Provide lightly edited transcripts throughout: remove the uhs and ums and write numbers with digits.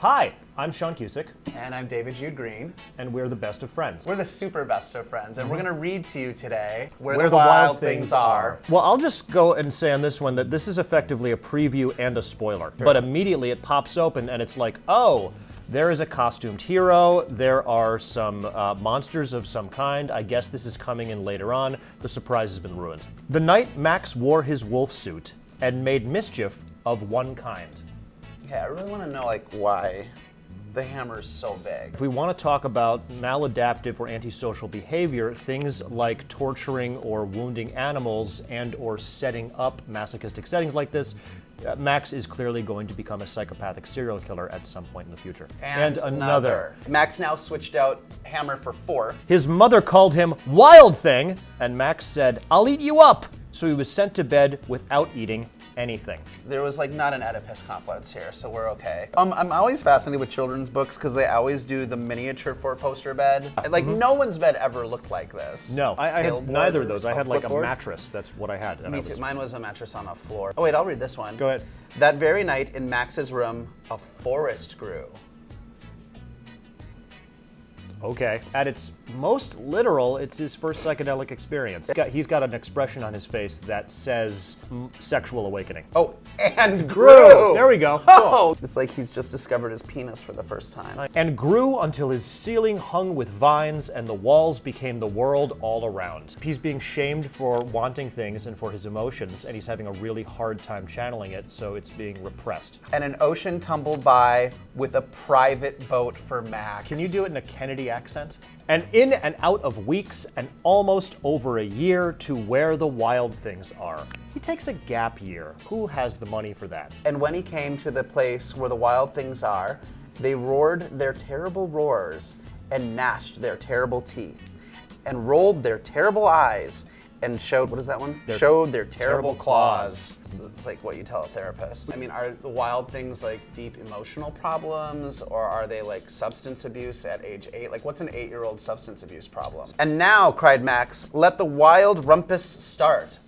Hi, I'm Sean Cusick. And I'm Jude Greene. And we're the best of friends. We're the super best of friends. And we're going to read to you today where the wild things are. Well, I'll just go and say on this one that this is effectively a preview and a spoiler. Sure. But immediately it pops open and it's like, oh, there is a costumed hero. There are some monsters of some kind. I guess this is coming in later on. The surprise has been ruined. The night Max wore his wolf suit and made mischief of one kind. Yeah, I really want to know, why the hammer is so big. If we want to talk about maladaptive or antisocial behavior, things like torturing or wounding animals and or setting up masochistic settings like this, Max is clearly going to become a psychopathic serial killer at some point in the future. And another. Max now switched out hammer for fork. His mother called him Wild Thing, and Max said, "I'll eat you up." So he was sent to bed without eating anything. There was not an Oedipus complex here, so we're okay. I'm always fascinated with children's books because they always do the miniature four-poster bed. No one's bed ever looked like this. No, I had neither of those. I had a mattress. That's what I had. Me too. Mine was a mattress on a floor. Oh wait, I'll read this one. Go ahead. That very night in Max's room, a forest grew. Okay. At its most literal, it's his first psychedelic experience. He's got an expression on his face that says sexual awakening. Oh, and grew! There we go. Oh! It's like he's just discovered his penis for the first time. And grew until his ceiling hung with vines and the walls became the world all around. He's being shamed for wanting things and for his emotions, and he's having a really hard time channeling it, so it's being repressed. And an ocean tumbled by with a private boat for Max. Can you do it in a Kennedy accent? And in and out of weeks and almost over a year to where the wild things are. He takes a gap year. Who has the money for that? And when he came to the place where the wild things are, they roared their terrible roars and gnashed their terrible teeth and rolled their terrible eyes and showed, what is that one? Showed their terrible claws. It's like what you tell a therapist. I mean, are the wild things deep emotional problems, or are they substance abuse at age 8? What's an 8-year-old substance abuse problem? And now, cried Max, let the wild rumpus start.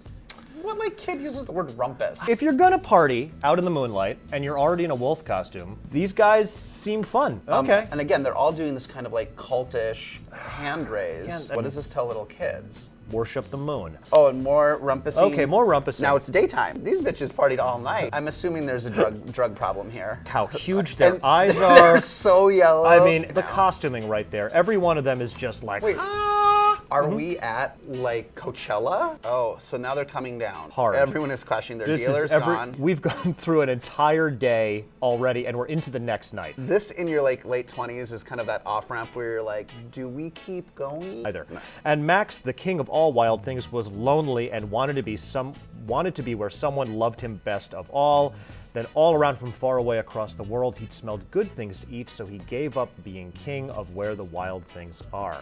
What kid uses the word rumpus? If you're gonna party out in the moonlight and you're already in a wolf costume, these guys seem fun. Okay. And again, they're all doing this kind of cultish hand raise. Yeah, what does this tell little kids? Worship the moon. Oh, and more rumpusing. Okay, more rumpusing. Now it's daytime. These bitches partied all night. I'm assuming there's a drug problem here. How huge their eyes are. They're so yellow. I mean, the costuming right there. Every one of them is just Wait. Are we at Coachella? Oh, so now they're coming down. Hard. Everyone is crashing. Their dealer's gone. We've gone through an entire day already, and we're into the next night. This in your late 20s is kind of that off ramp where you're like, do we keep going? Either. No. And Max, the king of all wild things, was lonely and wanted to be where someone loved him best of all. Then all around from far away across the world, he'd smelled good things to eat, so he gave up being king of where the wild things are.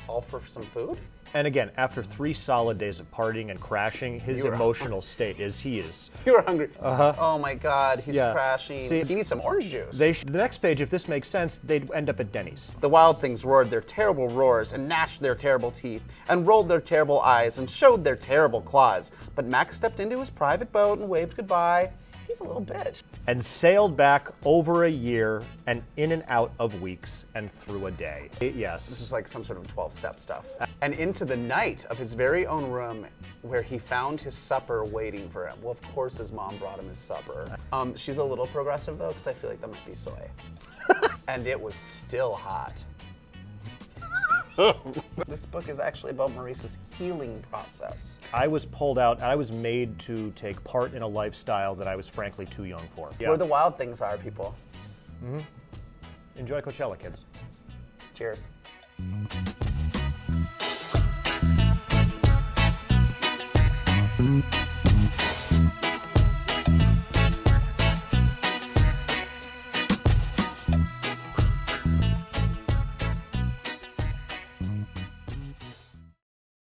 All for some food? And again, after 3 solid days of partying and crashing, his emotional state is he is. You were hungry. Oh my God, he's crashing. See, he needs some orange juice. The next page, if this makes sense, they'd end up at Denny's. The wild things roared their terrible roars and gnashed their terrible teeth and rolled their terrible eyes and showed their terrible claws. But Max stepped into his private boat and waved goodbye. He's a little bitch. And sailed back over a year and in and out of weeks and through a day. Yes. This is some sort of 12-step stuff. And into the night of his very own room where he found his supper waiting for him. Well, of course his mom brought him his supper. She's a little progressive though, because I feel like that might be soy. And it was still hot. This book is actually about Maurice's healing process. I was pulled out, and I was made to take part in a lifestyle that I was frankly too young for. Yeah. Where the wild things are, people. Enjoy Coachella, kids. Cheers.